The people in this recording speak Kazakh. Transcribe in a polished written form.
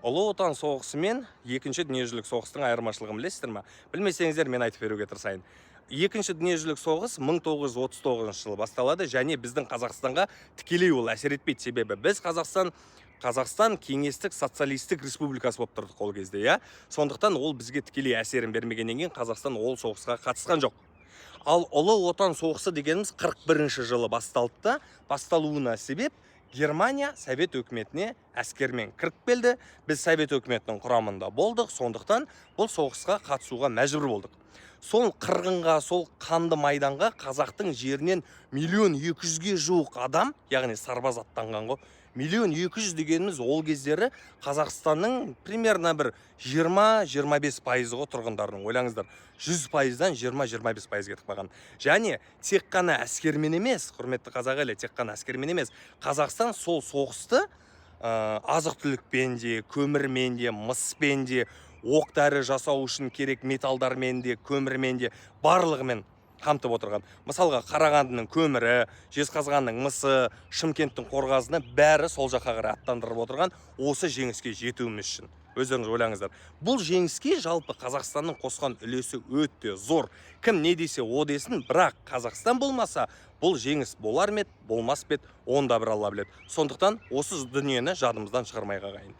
Ұлы отан соғысы мен екінші дүниежүзілік соғыстың айырмашылығын білесіздер ме? Білмесеңіздер, мен айтып беруге тырысайын. Екінші дүниежүзілік соғыс 1939 жылы басталады және біздің Қазақстанға тікелей ол әсер етпейді. Себебі біз Қазақстан кеңестік социалистік республикасы болып тұрдық ол кезде, иә. Сондықтан ол бізге тікелей әсерін бермегеннен кейін Қазақстан ол соғысқа қатысқан жоқ. Ал ұлы отан соғысы дегеніміз 41 жылы басталды. Басталуына себеп Германия Совет өкіметіне әскермен кіріп келді. Біз Совет өкіметінің құрамында болдық, сондықтан бұл соғысқа қатысуға мәжбүр болдық. Сол қырғынға, сол қанды майданға қазақтың жерінен 1.200.000-ге жуық адам, яғни сарбаз аттанған ғой. 1.200.000 дегеніміз ол кездері Қазақстанның примерно бір 20-25% ғой тұрғындарының. Ойлаңыздар, 100%-дан 20-25% кетіп қалған. Және тек қана әскермен емес, құрметті қазақ елі, тек қана әскермен емес, Қазақстан сол соғысты азық-түлікпен де, көмірмен де, мыспен де, оқ-дәрі жасау үшін керек металдармен де, көмірмен де, барлығымен қамтып отырған. Мысалға, Қарағандының көмірі, Жезқазғанның мысы, Шымкенттің қорғасыны бәрі сол жаққа қарай аттандырып отырған осы жеңіске жетуіміз үшін. Өздеріңіз ойлаңыздар. Бұл жеңіске жалпы Қазақстанның қосқан үлесі өте зор. Кім не десе о десін, бірақ Қазақстан болмаса, бұл жеңіс болар ма еді, болмас па еді, оны да бір Алла біледі. Сондықтан осы дүниені жадымыздан шығармай қағайын.